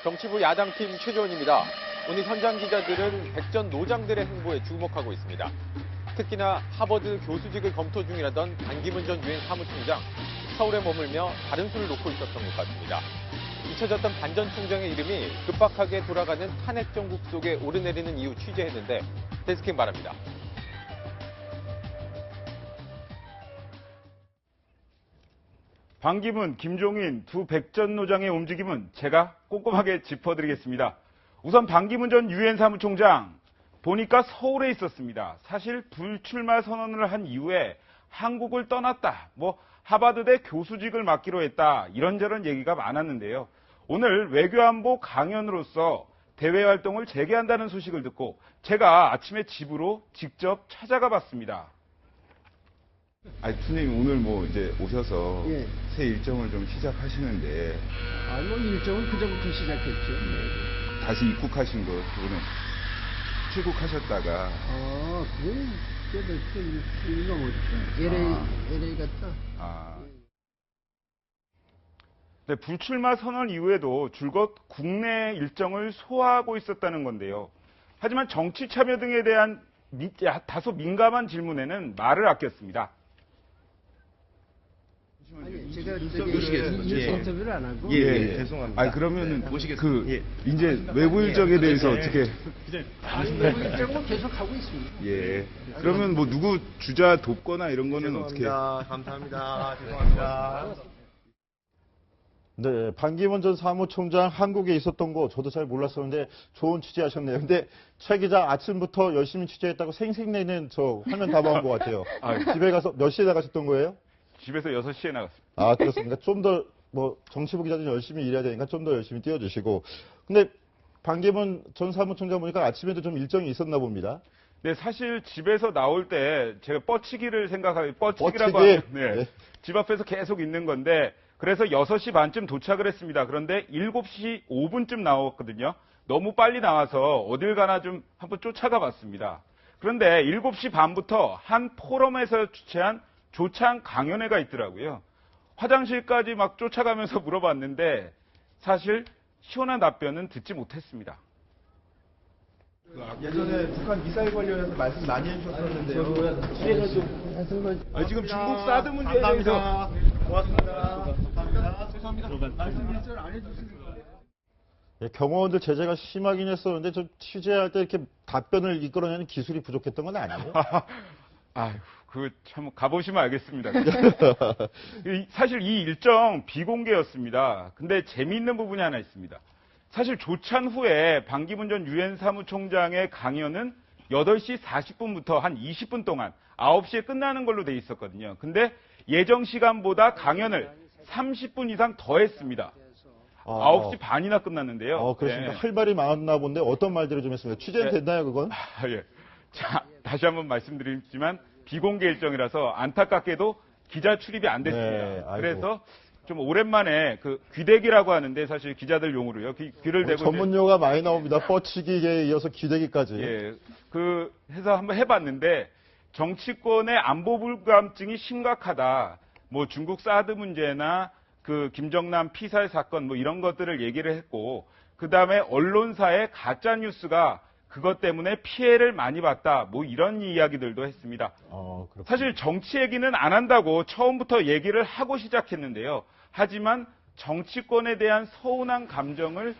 정치부 야당팀 최재원입니다. 오늘 현장 기자들은 백전 노장들의 행보에 주목하고 있습니다. 특히나 하버드 교수직을 검토 중이라던 반기문 전 유엔 사무총장, 서울에 머물며 다른 수를 놓고 있었던 것 같습니다. 잊혀졌던 반 전 총장의 이름이 급박하게 돌아가는 탄핵 정국 속에 오르내리는 이유 취재했는데 데스킹 바랍니다. 반기문, 김종인 두 백전 노장의 움직임은 제가 꼼꼼하게 짚어드리겠습니다. 우선 반기문 전 유엔 사무총장 보니까 서울에 있었습니다. 사실 불출마 선언을 한 이후에 한국을 떠났다, 하버드대 교수직을 맡기로 했다, 이런저런 얘기가 많았는데요. 오늘 외교안보 강연으로서 대외 활동을 재개한다는 소식을 듣고 제가 아침에 집으로 직접 찾아가 봤습니다. 투님 오늘 이제 오셔서 예. 새 일정을 좀 시작하시는데 일정은 그전부터 시작했죠. 다시 입국하신 거 오늘 출국하셨다가 그건 꽤 넘었죠. LA 갔다. 네, 불출마 선언 이후에도 줄곧 국내 일정을 소화하고 있었다는 건데요. 하지만 정치 참여 등에 대한 다소 민감한 질문에는 말을 아꼈습니다. 제가 모시겠습니다. 인터뷰를 안 하고. 죄송합니다. 그러면은 이제 외부 일정에 대해서 어떻게? 외부 일정은 계속 하고 있습니다. 예. 그러면 누구 주자 돕거나 이런 거는 어떻게? 감사합니다. 죄송합니다. 네, 반기문 전 사무총장 한국에 있었던 거 저도 잘 몰랐었는데 좋은 취재하셨네요. 근데 최 기자 아침부터 열심히 취재했다고 생색내는 저 화면 다 봐온 것 같아요. 집에 가서 몇 시에 나가셨던 거예요? 집에서 6시에 나갔습니다. 그렇습니까? 좀 더 정치부 기자들 열심히 일해야 되니까 좀 더 열심히 뛰어주시고. 근데 반기문 전 사무총장 보니까 아침에도 좀 일정이 있었나 봅니다. 네, 사실 집에서 나올 때 제가 뻗치기를 생각하고 뻗치기라고 하면 네. 집 앞에서 계속 있는 건데 그래서 6시 반쯤 도착을 했습니다. 그런데 7시 5분쯤 나왔거든요. 너무 빨리 나와서 어딜 가나 좀 한번 쫓아가 봤습니다. 그런데 7시 반부터 한 포럼에서 주최한 조찬 강연회가 있더라고요. 화장실까지 막 쫓아가면서 물어봤는데 사실 시원한 답변은 듣지 못했습니다. 예전에 북한 미사일 관련해서 말씀 많이 해주셨었는데요. 지금 중국 사드 문제에 대해서 고맙습니다. 감사합니다. 죄송합니다. 말씀 일절 안 해주시니까. 경호원들 제재가 심하긴 했었는데 좀 취재할 때 이렇게 답변을 이끌어내는 기술이 부족했던 건 아니에요? 참 가보시면 알겠습니다. 사실 이 일정 비공개였습니다. 근데 재미있는 부분이 하나 있습니다. 사실 조찬 후에 반기문 전 유엔 사무총장의 강연은 8시 40분부터 한 20분 동안 9시에 끝나는 걸로 돼 있었거든요. 근데 예정 시간보다 강연을 30분 이상 더 했습니다. 9시 반이나 끝났는데요. 그렇습니까? 할 말이 많았나 본데 어떤 말들을 좀 했습니까? 취재는 됐나요, 그건? 예. 자, 다시 한번 말씀드리지만 비공개 일정이라서 안타깝게도 기자 출입이 안 됐습니다. 그래서 좀 오랜만에 귀대기라고 하는데 사실 기자들 용어로요. 귀를 대고 전문용어가 많이 나옵니다. 뻗치기에 이어서 귀대기까지. 예. 해서 한번 해봤는데 정치권의 안보 불감증이 심각하다. 중국 사드 문제나 김정남 피살 사건 이런 것들을 얘기를 했고 그다음에 언론사의 가짜 뉴스가 그것 때문에 피해를 많이 봤다. 이런 이야기들도 했습니다. 사실 정치 얘기는 안 한다고 처음부터 얘기를 하고 시작했는데요. 하지만 정치권에 대한 서운한 감정을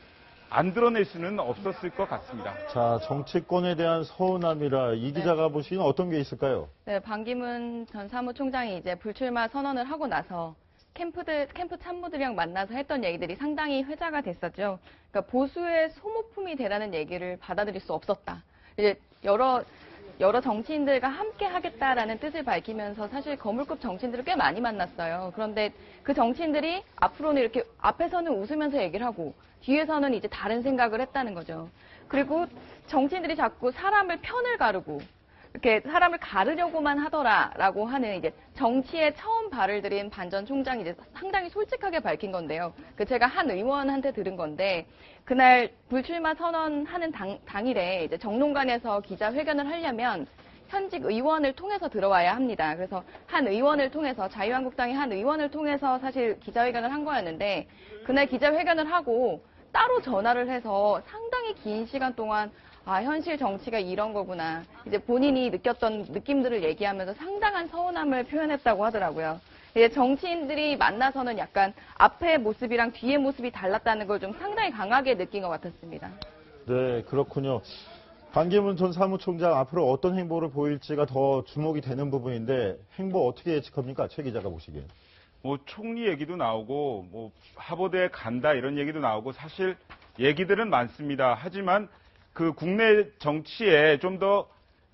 안 드러낼 수는 없었을 것 같습니다. 자, 정치권에 대한 서운함이라 이 기자가 보시기는 어떤 게 있을까요? 네, 반기문 전 사무총장이 이제 불출마 선언을 하고 나서 캠프 참모들이랑 만나서 했던 얘기들이 상당히 회자가 됐었죠. 그러니까 보수의 소모품이 되라는 얘기를 받아들일 수 없었다. 이제 여러 정치인들과 함께 하겠다라는 뜻을 밝히면서 사실 거물급 정치인들을 꽤 많이 만났어요. 그런데 그 정치인들이 앞으로는 이렇게 앞에서는 웃으면서 얘기를 하고 뒤에서는 이제 다른 생각을 했다는 거죠. 그리고 정치인들이 자꾸 사람을 편을 가르고 이렇게 사람을 가르려고만 하더라라고 하는 이제 정치에 처음 발을 들인 반 전 총장이 이제 상당히 솔직하게 밝힌 건데요. 제가 한 의원한테 들은 건데 그날 불출마 선언하는 당일에 이제 정론관에서 기자회견을 하려면 현직 의원을 통해서 들어와야 합니다. 그래서 한 의원을 통해서 자유한국당의 한 의원을 통해서 사실 기자회견을 한 거였는데 그날 기자회견을 하고 따로 전화를 해서 상당히 긴 시간 동안 아, 현실 정치가 이런 거구나. 이제 본인이 느꼈던 느낌들을 얘기하면서 상당한 서운함을 표현했다고 하더라고요. 이제 정치인들이 만나서는 약간 앞의 모습이랑 뒤의 모습이 달랐다는 걸 좀 상당히 강하게 느낀 것 같았습니다. 네, 그렇군요. 반기문 전 사무총장 앞으로 어떤 행보를 보일지가 더 주목이 되는 부분인데 행보 어떻게 예측합니까? 최 기자가 보시기엔. 뭐 총리 얘기도 나오고 뭐 하버드에 간다 이런 얘기도 나오고 사실 얘기들은 많습니다. 하지만 그 국내 정치에 좀 더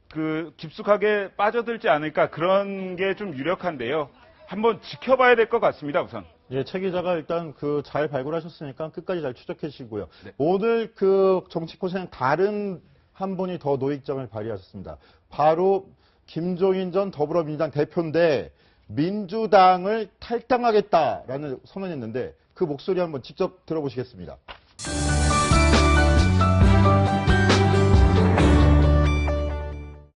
그 깊숙하게 빠져들지 않을까 그런 게 좀 유력한데요. 한번 지켜봐야 될 것 같습니다, 우선. 예, 최 기자가 일단 그 잘 발굴하셨으니까 끝까지 잘 추적해 주시고요. 네. 오늘 그 정치권에는 다른 한 분이 더 노익장을 발휘하셨습니다. 바로 김종인 전 더불어민주당 대표인데 민주당을 탈당하겠다라는 선언했는데 그 목소리 한번 직접 들어보시겠습니다.